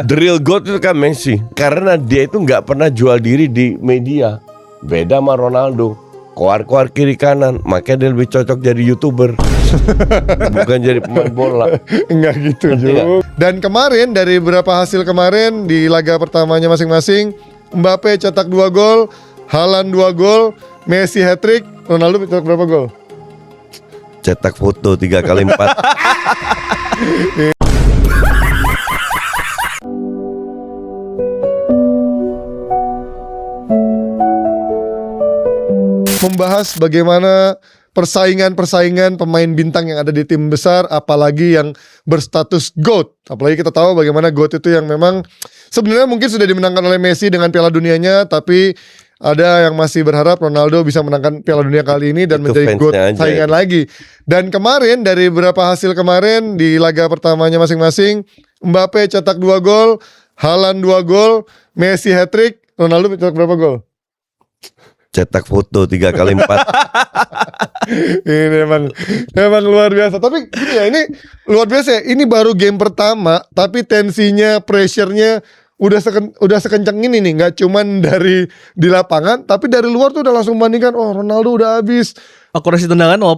The real GOAT itu kan Messi. Karena dia itu nggak pernah jual diri di media. Beda sama Ronaldo. Koar-koar kiri kanan. Makanya dia lebih cocok jadi YouTuber. Bukan jadi pemain bola. Enggak gitu juga. Dan kemarin dari beberapa hasil kemarin di laga pertamanya masing-masing, Mbappe cetak 2 gol, Haaland 2 gol, Messi hat-trick, Ronaldo cetak berapa gol? Cetak foto 3x4. Membahas bagaimana persaingan pemain bintang yang ada di tim besar, apalagi yang berstatus GOAT. Apalagi kita tahu bagaimana GOAT itu yang memang sebenarnya mungkin sudah dimenangkan oleh Messi dengan Piala Dunianya, tapi ada yang masih berharap Ronaldo bisa menangkan Piala Dunia kali ini dan Itu menjadi GOAT fansnya aja saingan lagi. Dan kemarin dari beberapa hasil kemarin di laga pertamanya masing-masing, Mbappe cetak 2 gol, Haaland 2 gol, Messi hat-trick, Ronaldo cetak berapa gol? Cetak foto 3x4. Ini memang luar biasa. Tapi gini ya, ini luar biasa ya. Ini baru game pertama, tapi tensinya, pressure-nya udah sekencang ini nih. Nggak cuman dari di lapangan, tapi dari luar tuh udah langsung bandingkan. Oh, Ronaldo udah habis. Akurasi tendangan 0%.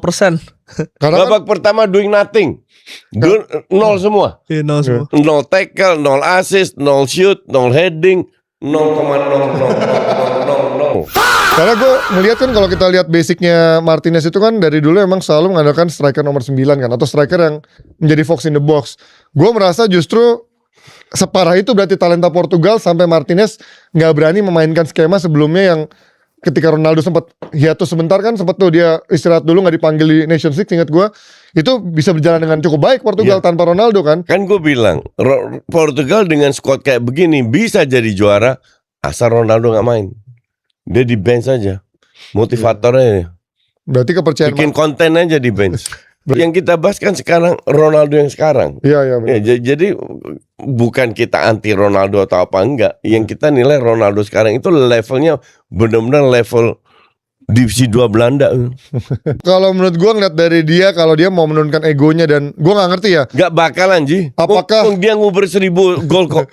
Karena kan, Babak pertama doing nothing. Nol semua. Iya, nol semua. 0 tackle, 0 assist, 0 shoot, 0 heading, 0,0000. karena gue melihat kan kalau kita lihat basicnya Martinez itu kan dari dulu emang selalu mengandalkan striker nomor 9 kan, atau striker yang menjadi fox in the box. Gue merasa justru separah itu berarti talenta Portugal sampai Martinez nggak berani memainkan skema sebelumnya yang ketika Ronaldo sempat hiatus sebentar kan, sempat tuh dia istirahat dulu nggak dipanggil di Nations League, ingat gue itu bisa berjalan dengan cukup baik Portugal tanpa Ronaldo kan. Kan gue bilang Portugal dengan squad kayak begini bisa jadi juara asal Ronaldo nggak main. Dia di bench aja. Motivatornya Berarti kepercayaan bikin konten aja di bench. Yang kita bahas kan sekarang Ronaldo yang sekarang. Iya benar. Ya, jadi bukan kita anti Ronaldo atau apa enggak. Yang kita nilai Ronaldo sekarang itu levelnya benar-benar level divisi 2 Belanda. Kalau menurut gue ngeliat dari dia, kalau dia mau menurunkan egonya, dan gue nggak ngerti ya. Gak bakalan Ji. Apakah- Dia nguber 1000 gol kok.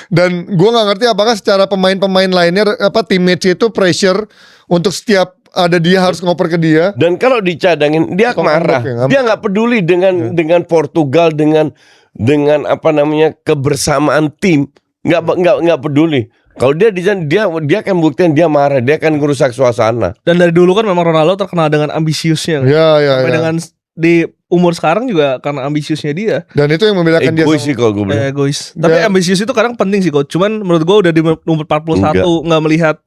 Dan gue nggak ngerti apakah secara pemain-pemain lainnya teammates itu pressure untuk setiap ada dia harus ngoper ke dia. Dan kalau dicadangin dia Kok marah. ngambek ya, Dia nggak peduli dengan Portugal, dengan apa namanya kebersamaan tim. Nggak peduli. Kalau dia akan buktiin dia marah, dia akan ngerusak suasana. Dan dari dulu kan memang Ronaldo terkenal dengan ambisiusnya. Ya. Sampai dengan di umur sekarang juga karena ambisiusnya dia. Dan itu yang membedakan dia Egois sih kalau gue bilang. Egois. Tapi Ya. ambisius itu kadang penting sih, Coach. Cuman menurut gue udah di umur 41 nggak melihat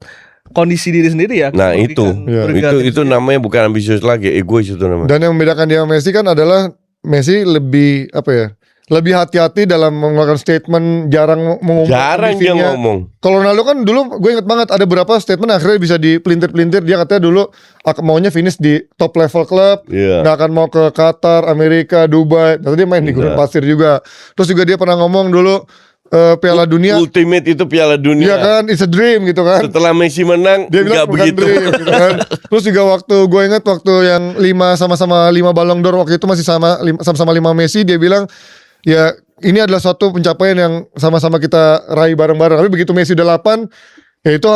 kondisi diri sendiri ya. Nah itu Merugikan itu namanya bukan ambisius lagi, egois itu namanya. Dan yang membedakan dia sama Messi kan adalah Messi lebih lebih hati-hati dalam mengeluarkan statement, jarang mengumumkan Jarang dia visinya. ngomong. Kalau Ronaldo kan dulu gue inget banget ada beberapa statement akhirnya bisa dipelintir-pelintir. Dia katanya dulu maunya finish di top level klub, Iya. nggak akan mau ke Qatar, Amerika, Dubai. Tapi dia main di gurun pasir juga. Terus juga dia pernah ngomong dulu Piala Dunia. Ultimate itu Piala Iya Dunia. kan, it's a dream gitu kan. Setelah Messi menang, Dia bilang nggak bukan begitu. dream gitu kan. Terus juga waktu gue inget waktu yang 5 Ballon d'Or waktu itu masih sama-sama 5 Messi, dia bilang ya ini adalah suatu pencapaian yang sama-sama kita raih bareng-bareng. Tapi begitu Messi udah 8, ya itu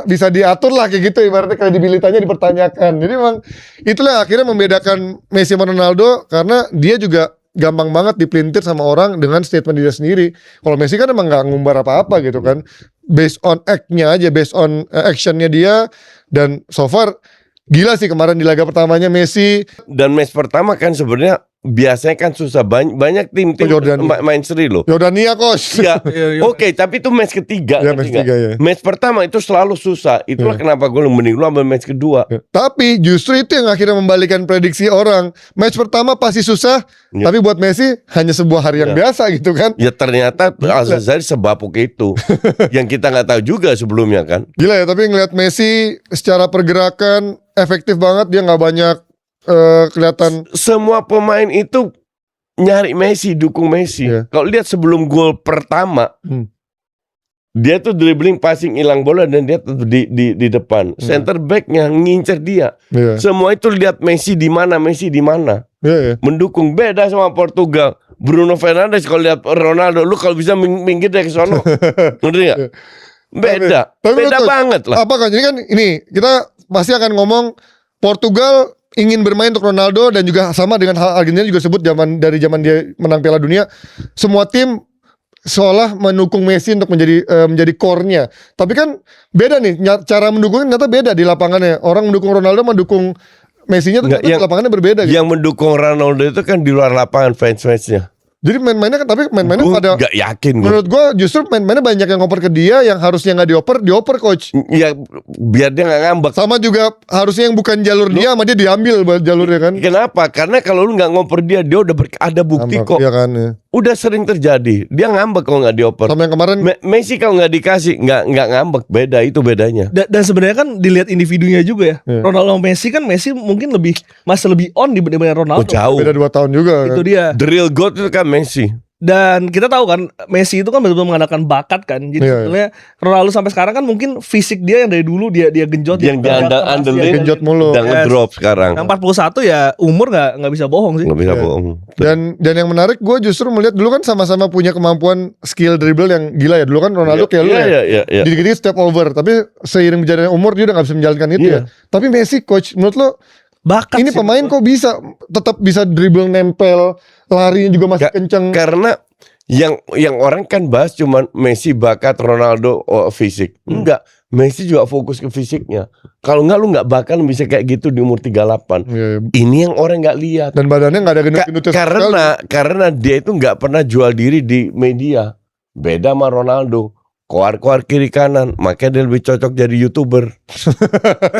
bisa diatur lah kayak gitu, ibaratnya kredibilitasnya dipertanyakan. Jadi memang itulah yang akhirnya membedakan Messi sama Ronaldo, karena dia juga gampang banget dipelintir sama orang dengan statement dia sendiri. Kalau Messi kan emang nggak ngumbar apa-apa gitu kan, based on act-nya aja, based on action-nya dia. Dan so far gila sih kemarin di laga pertamanya Messi. Dan match pertama kan sebenarnya biasanya kan susah, banyak tim-tim Jordania. main seri loh. Jordania coach. Ya, oke, tapi itu match ketiga. Ya, match ketiga, ya. Match pertama itu selalu susah. Itulah kenapa gue mending lu ambil match kedua. Tapi justru itu yang akhirnya membalikan prediksi orang. Match pertama pasti susah, tapi buat Messi hanya sebuah hari yang biasa gitu kan. Ya ternyata Al-Zahari sebapuk itu. Yang kita nggak tahu juga sebelumnya kan. Gila ya, tapi ngelihat Messi secara pergerakan efektif banget, dia nggak banyak kelihatan. Semua pemain itu nyari Messi, dukung Messi. Kalau lihat sebelum gol pertama, dia tuh dribbling, passing, hilang bola, dan dia tuh di depan. Center backnya ngincer dia. Semua itu lihat Messi di mana, Iya. mendukung. Beda sama Portugal. Bruno Fernandes kalau lihat Ronaldo, lu kalau bisa minggir dari sono. Ngerti nggak? Beda, beda banget lah. Apa kan? Jadi kan ini kita pasti akan ngomong Portugal ingin bermain untuk Ronaldo dan juga sama dengan hal Argentina juga sebut dari zaman dia menang Piala Dunia, semua tim seolah mendukung Messi untuk menjadi core-nya. Tapi kan beda nih cara mendukungnya ternyata beda di lapangannya. Orang mendukung Ronaldo mendukung Messi-nya ternyata di lapangannya berbeda gitu. Yang mendukung Ronaldo itu kan di luar lapangan fans-fansnya. Jadi main-mainnya kan, tapi main-mainnya pada gak yakin menurut gue justru main-mainnya banyak yang ngoper ke dia, yang harusnya nggak dioper coach. Ya biar dia nggak ngambek. Sama juga harusnya yang bukan jalur dia sama dia diambil jalurnya kan. Kenapa? Karena kalau lu nggak ngoper dia udah ada bukti Ngambek, kok. iya kan, ya. Udah sering terjadi. Dia ngambek kalau nggak dioper. Sama yang kemarin Messi kalau nggak dikasih nggak ngambek. Beda, itu bedanya. Dan sebenarnya kan dilihat individunya juga ya. Ronaldo sama Messi mungkin masih lebih on dibanding Ronaldo. Jauh. beda 2 tahun juga Itu kan. dia. The real GOAT itu kan Messi. Dan kita tahu kan Messi itu kan betul-betul mengandalkan bakat kan. Jadi sebetulnya Ronaldo sampai sekarang kan mungkin fisik dia yang dari dulu dia genjot, Yang andelin genjot mulu. dan ngedrop sekarang. Yang 41 ya umur nggak bisa bohong sih. Nggak bisa bohong. Dan yang menarik gue justru melihat dulu kan sama-sama punya kemampuan skill dribble yang gila ya. Dulu kan Ronaldo kayak lu ya. Iya. Dikit-dikit step over, tapi seiring berjalannya umur dia udah gak bisa menjalankan itu ya. Tapi Messi coach, menurut lo Bakat ini sih, pemain kok tetap bisa dribble nempel, larinya juga masih kenceng. Karena yang orang kan bahas cuman Messi bakat, Ronaldo fisik. Enggak, Messi juga fokus ke fisiknya. Kalau enggak lu enggak bakal bisa kayak gitu di umur 38. Iya. Ini yang orang enggak lihat. Dan badannya gak ada gendut-gendutnya Karena dia itu enggak pernah jual diri di media. Beda sama Ronaldo. Koar-koar kiri kanan, makanya dia lebih cocok jadi YouTuber.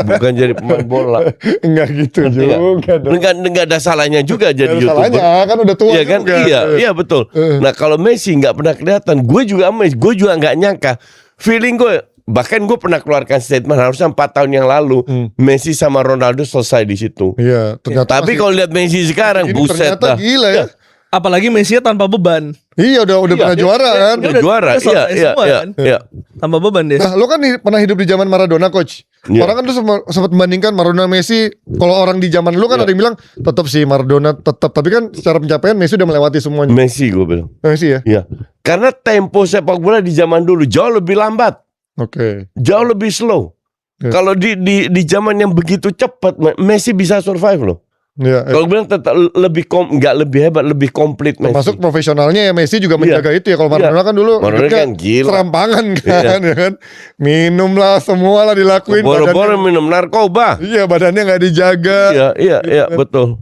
Bukan jadi pemain bola. Enggak gitu juga dong. Enggak ada salahnya juga jadi Ada YouTuber. salahnya kan udah tua Iya kan? juga. Iya betul. Nah kalau Messi nggak pernah kelihatan, gue juga amazed. Gue juga nggak nyangka. Feeling gue, bahkan gue pernah keluarkan statement harusnya 4 tahun yang lalu, Messi sama Ronaldo selesai di situ. Iya, ternyata Tapi kalau lihat Messi sekarang, buset ternyata dah. gila ya. Apalagi Messi tanpa beban. Iya udah pernah juara kan. Dia Udah juara, dia selesai semua kan. iya. Tanpa beban deh. Nah, lo kan pernah hidup di zaman Maradona coach. Iya. Orang kan tuh sempat membandingkan Maradona Messi. Kalau orang di zaman lu kan ada yang bilang tetap sih Maradona tetap, tapi kan secara pencapaian Messi udah melewati semuanya. Messi gue bilang. Messi ya. Iya. Karena tempo sepak bola di zaman dulu jauh lebih lambat, Oke. jauh lebih slow. Iya. Kalau di zaman yang begitu cepat, Messi bisa survive loh. Iya. Kalau bilang tetap nggak lebih hebat, lebih komplit Messi. Termasuk profesionalnya ya Messi juga menjaga itu ya. Kalau Maradona kan dulu Maradona hidupnya kan gila. serampangan kan, ya kan. Minum lah semua lah dilakuin. Boro-boro minum narkoba. Iya badannya nggak dijaga. Iya betul.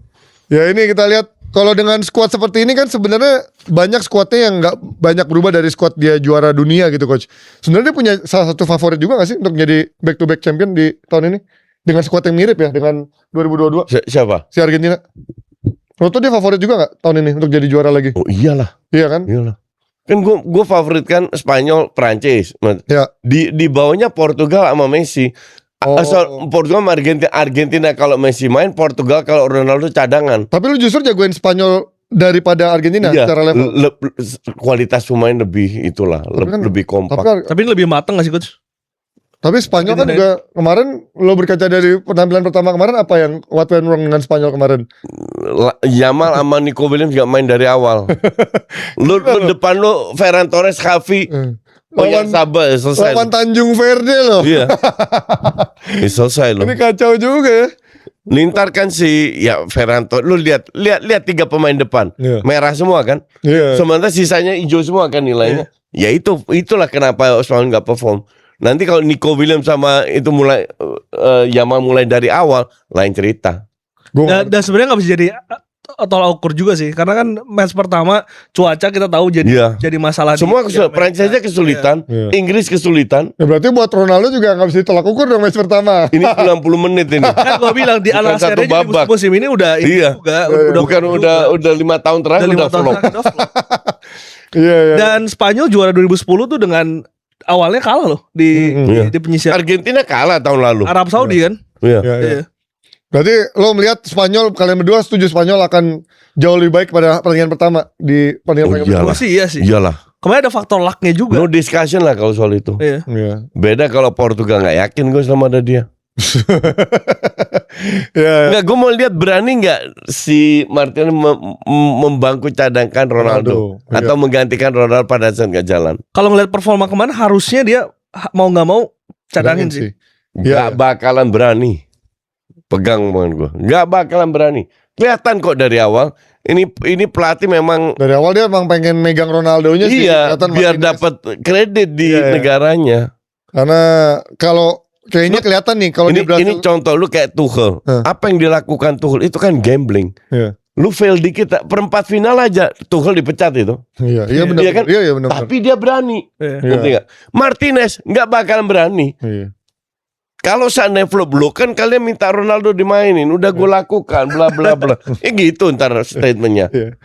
Ya ini kita lihat kalau dengan skuad seperti ini kan sebenarnya banyak skuadnya yang nggak banyak berubah dari skuad dia juara dunia gitu coach. Sebenarnya dia punya salah satu favorit juga nggak sih untuk jadi back to back champion di tahun ini dengan skuad yang mirip ya dengan 2022. Siapa? Si Argentina. Menurut dia favorit juga nggak tahun ini untuk jadi juara lagi? Oh iyalah. Iya kan? Iyalah. Kan gue favoritkan Spanyol, Prancis. Ya. Di bawahnya Portugal sama Messi. Portugal sama Argentina kalau Messi main, Portugal kalau Ronaldo cadangan. Tapi lu justru jagoin Spanyol daripada Argentina secara level. Kualitas pemain lebih itulah, lebih kompak. Tapi lebih mateng gak sih coach? Tapi Spanyol kan juga kemarin lo berkaca dari penampilan pertama kemarin apa yang what went wrong dengan Spanyol kemarin? Yamal sama Nico Williams gak main dari awal. lu depan lu Ferran Torres, Xavi. Oh yang sabar selesai. Lawan Tanjung Verde loh. Iya. Selesai loh. Ini kacau juga ya. Lintar kan Ferran Torres. Lu lihat 3 pemain depan. Merah semua kan? Sementara sisanya hijau semua kan nilainya. Ya itulah kenapa Spanyol gak perform. Nanti kalau Nico Williams sama itu mulai Yamal mulai dari awal, lain cerita. Dan sebenarnya nggak bisa jadi tolak ukur juga sih, karena kan match pertama cuaca kita tahu jadi masalah. Semua Prancis aja kesulitan, Inggris kesulitan. Ya berarti buat Ronaldo juga nggak bisa ditolak ukur dong match pertama. Ini 90 menit ini. Kan gue bilang di Al Nassr musim ini udah juga udah 5 tahun terakhir udah flop. Dan Spanyol juara 2010 tuh dengan awalnya kalah loh di penyisian. Argentina kalah tahun lalu. Arab Saudi kan. Iya. Berarti lo melihat Spanyol, kalian berdua setuju Spanyol akan jauh lebih baik pada pertandingan pertama di pertandingan iyalah. Iya sih. Iyalah. Kemarin ada faktor lucknya juga. No discussion lah kalau soal itu. Iya. Beda kalau Portugal nggak yakin gue sama ada dia. Ya. Enggak, gue mau lihat berani nggak si Martinez membangku cadangkan Ronaldo Ronaldo, atau menggantikan Ronaldo pada saat nggak jalan. Kalau ngeliat performa kemarin harusnya dia mau nggak mau cadangin sih. Nggak bakalan berani. Pegang omongan gue. Nggak bakalan berani. Kelihatan kok dari awal. Ini pelatih memang Dari awal dia emang pengen megang Ronaldonya sih. iya Kelihatan biar Martinez. dapat kredit di negaranya. Karena kalau kayaknya kelihatan nih kalau Ini dia berhasil. ini contoh lu kayak Tuchel. Apa yang dilakukan Tuchel itu kan gambling. Iya. Lu fail dikit perempat final aja Tuchel dipecat itu. Iya benar. Iya kan? Iya benar. Tapi dia berani. Iya. Ngerti nggak? Martinez nggak bakalan berani. Iya. Kalau seandainya flop lo kan kalian minta Ronaldo dimainin, udah gue lakukan, bla bla bla. Ya gitu ntar statementnya. Iya.